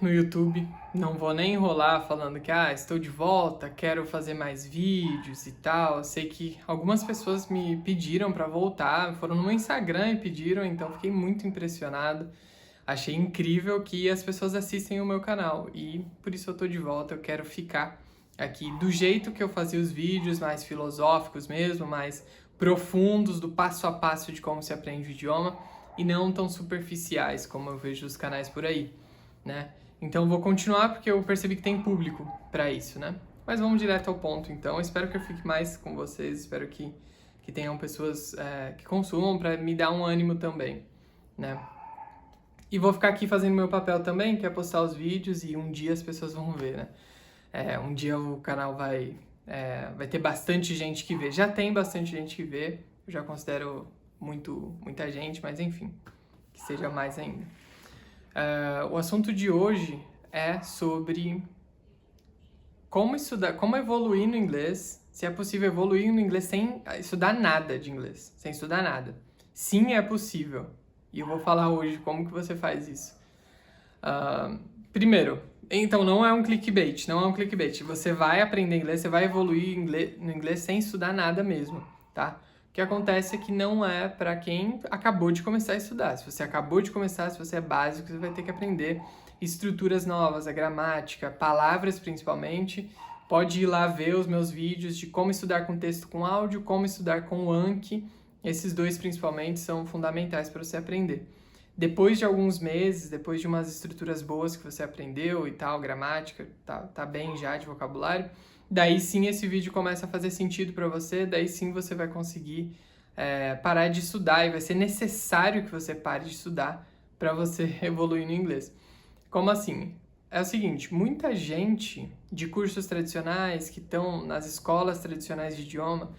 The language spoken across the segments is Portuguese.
no YouTube. Não vou nem enrolar falando que estou de volta, quero fazer mais vídeos e tal. Eu sei que algumas pessoas me pediram para voltar, foram no meu Instagram e pediram, então fiquei muito impressionado. Achei incrível que as pessoas assistem o meu canal e por isso eu tô de volta. Eu quero ficar aqui do jeito que eu fazia os vídeos, mais filosóficos mesmo, mais profundos, do passo a passo de como se aprende o idioma e não tão superficiais como eu vejo os canais por aí, né? Então vou continuar porque eu percebi que tem público para isso, né? Mas vamos direto ao ponto, então. Eu espero que eu fique mais com vocês, espero que tenham pessoas que consumam para me dar um ânimo também, né? E vou ficar aqui fazendo meu papel também, que é postar os vídeos e um dia as pessoas vão ver, né? Um dia o canal vai ter bastante gente que vê. Já tem bastante gente que vê, eu já considero muita gente, mas enfim, que seja mais ainda. O assunto de hoje é sobre como estudar, como evoluir no inglês, se é possível evoluir no inglês sem estudar nada de inglês, sem estudar nada. Sim, é possível. E eu vou falar hoje como que você faz isso. Primeiro, então não é um clickbait, não é um clickbait. Você vai aprender inglês, você vai evoluir no inglês sem estudar nada mesmo, tá? O que acontece é que não é para quem acabou de começar a estudar. Se você acabou de começar, se você é básico, você vai ter que aprender estruturas novas, a gramática, palavras principalmente. Pode ir lá ver os meus vídeos de como estudar com texto com áudio, como estudar com o Anki. Esses dois principalmente são fundamentais para você aprender. Depois de alguns meses, depois de umas estruturas boas que você aprendeu e tal, gramática, tá bem já de vocabulário, daí sim esse vídeo começa a fazer sentido para você, daí sim você vai conseguir parar de estudar e vai ser necessário que você pare de estudar para você evoluir no inglês. Como assim? É o seguinte, muita gente de cursos tradicionais que estão nas escolas tradicionais de idioma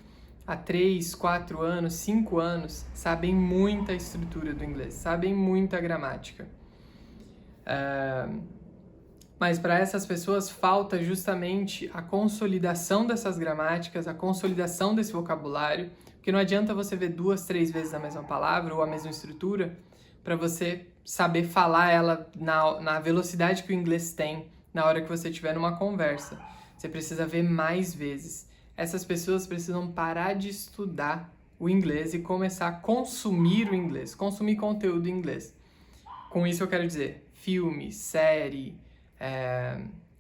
há 3, 4 anos, 5 anos, sabem muita estrutura do inglês, sabem muita gramática. Mas para essas pessoas falta justamente a consolidação dessas gramáticas, a consolidação desse vocabulário, porque não adianta você ver 2, 3 vezes a mesma palavra ou a mesma estrutura para você saber falar ela na velocidade que o inglês tem na hora que você estiver numa conversa. Você precisa ver mais vezes. Essas pessoas precisam parar de estudar o inglês e começar a consumir o inglês, consumir conteúdo em inglês. Com isso eu quero dizer filme, série,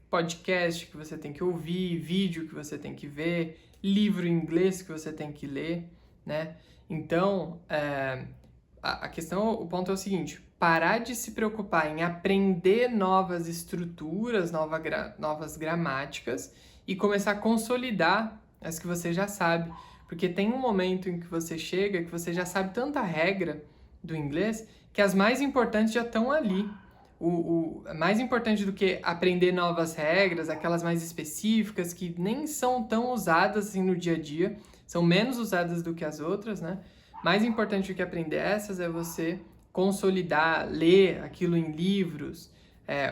podcast que você tem que ouvir, vídeo que você tem que ver, livro em inglês que você tem que ler, né? Então, a questão, o ponto é o seguinte, parar de se preocupar em aprender novas estruturas, novas gramáticas e começar a consolidar as que você já sabe. Porque tem um momento em que você chega, que você já sabe tanta regra do inglês, que as mais importantes já estão ali. Mais importante do que aprender novas regras, aquelas mais específicas, que nem são tão usadas assim no dia a dia, são menos usadas do que as outras, né? Mais importante do que aprender essas é você consolidar, ler aquilo em livros,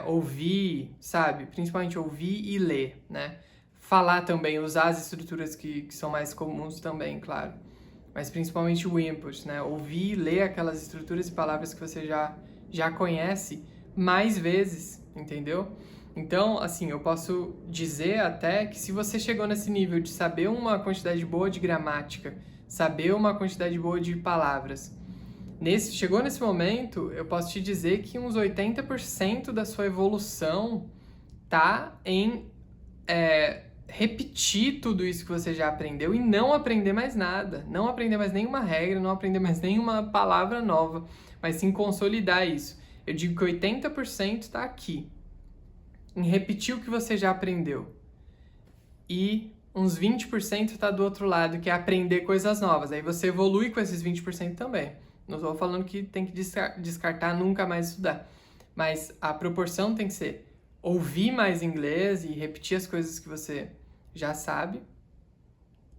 ouvir, sabe? Principalmente ouvir e ler, né? Falar também, usar as estruturas que são mais comuns também, claro. Mas principalmente o input, né? Ouvir e ler aquelas estruturas e palavras que você já conhece mais vezes, entendeu? Então, assim, eu posso dizer até que se você chegou nesse nível de saber uma quantidade boa de gramática, saber uma quantidade boa de palavras, chegou nesse momento, eu posso te dizer que uns 80% da sua evolução tá em repetir tudo isso que você já aprendeu e não aprender mais nada, não aprender mais nenhuma regra, não aprender mais nenhuma palavra nova, mas sim consolidar isso. Eu digo que 80% está aqui, em repetir o que você já aprendeu. E uns 20% está do outro lado, que é aprender coisas novas. Aí você evolui com esses 20% também. Não estou falando que tem que descartar, nunca mais estudar. Mas a proporção tem que ser ouvir mais inglês e repetir as coisas que você já sabe,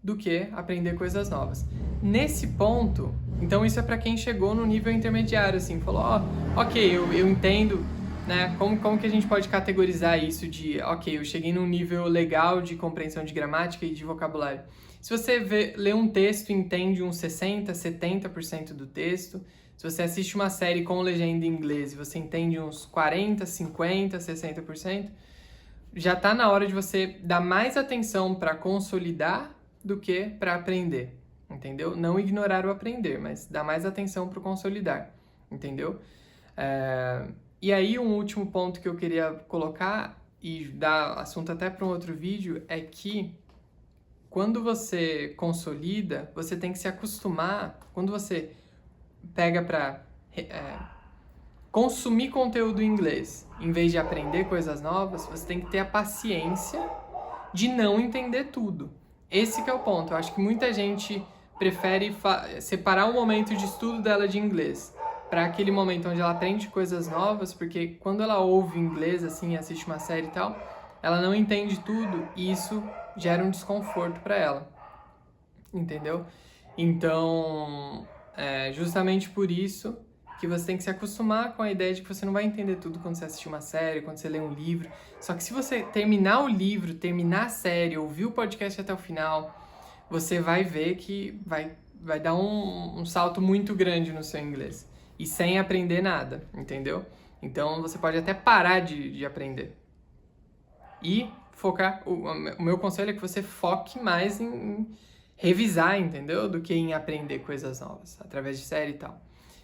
do que aprender coisas novas. Nesse ponto, então isso é para quem chegou no nível intermediário, assim, falou, ok, eu entendo, né, como que a gente pode categorizar isso de, ok, eu cheguei num nível legal de compreensão de gramática e de vocabulário. Se você lê um texto e entende uns 60%, 70% do texto, Se você assiste uma série com legenda em inglês e você entende uns 40, 50, 60%, já tá na hora de você dar mais atenção para consolidar do que para aprender, entendeu? Não ignorar o aprender, mas dar mais atenção para o consolidar, entendeu? E aí, um último ponto que eu queria colocar e dar assunto até para um outro vídeo é que quando você consolida, você tem que se acostumar, quando você pega para consumir conteúdo em inglês, em vez de aprender coisas novas, você tem que ter a paciência de não entender tudo. Esse que é o ponto. Eu acho que muita gente prefere separar um momento de estudo dela de inglês para aquele momento onde ela aprende coisas novas, porque quando ela ouve inglês, assim, assiste uma série e tal, ela não entende tudo e isso gera um desconforto para ela, entendeu? Então, justamente por isso que você tem que se acostumar com a ideia de que você não vai entender tudo quando você assistir uma série, quando você lê um livro. Só que se você terminar o livro, terminar a série, ouvir o podcast até o final, você vai ver que vai dar um salto muito grande no seu inglês. E sem aprender nada, entendeu? Então você pode até parar de aprender. E focar... O meu conselho é que você foque mais em revisar, entendeu? Do que em aprender coisas novas, através de série e tal.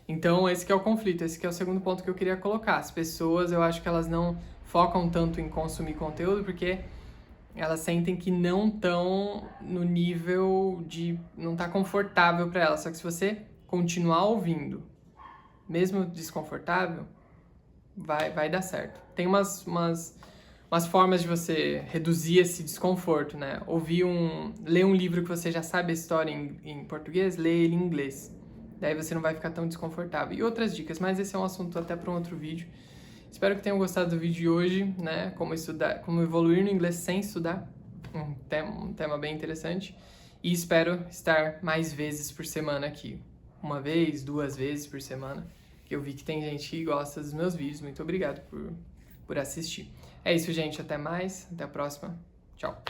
Então, esse que é o conflito, esse que é o segundo ponto que eu queria colocar. As pessoas, eu acho que elas não focam tanto em consumir conteúdo porque elas sentem que não estão no nível de... não tá confortável para elas. Só que se você continuar ouvindo, mesmo desconfortável, vai dar certo. Tem umas formas de você reduzir esse desconforto, né? Ler um livro que você já sabe a história em português, lê ele em inglês. Daí você não vai ficar tão desconfortável. E outras dicas, mas esse é um assunto até para um outro vídeo. Espero que tenham gostado do vídeo de hoje, né? Como evoluir no inglês sem estudar. Um tema bem interessante. E espero estar mais vezes por semana aqui. 1 vez, 2 vezes por semana. Que eu vi que tem gente que gosta dos meus vídeos. Muito obrigado por assistir. É isso, gente. Até mais. Até a próxima. Tchau.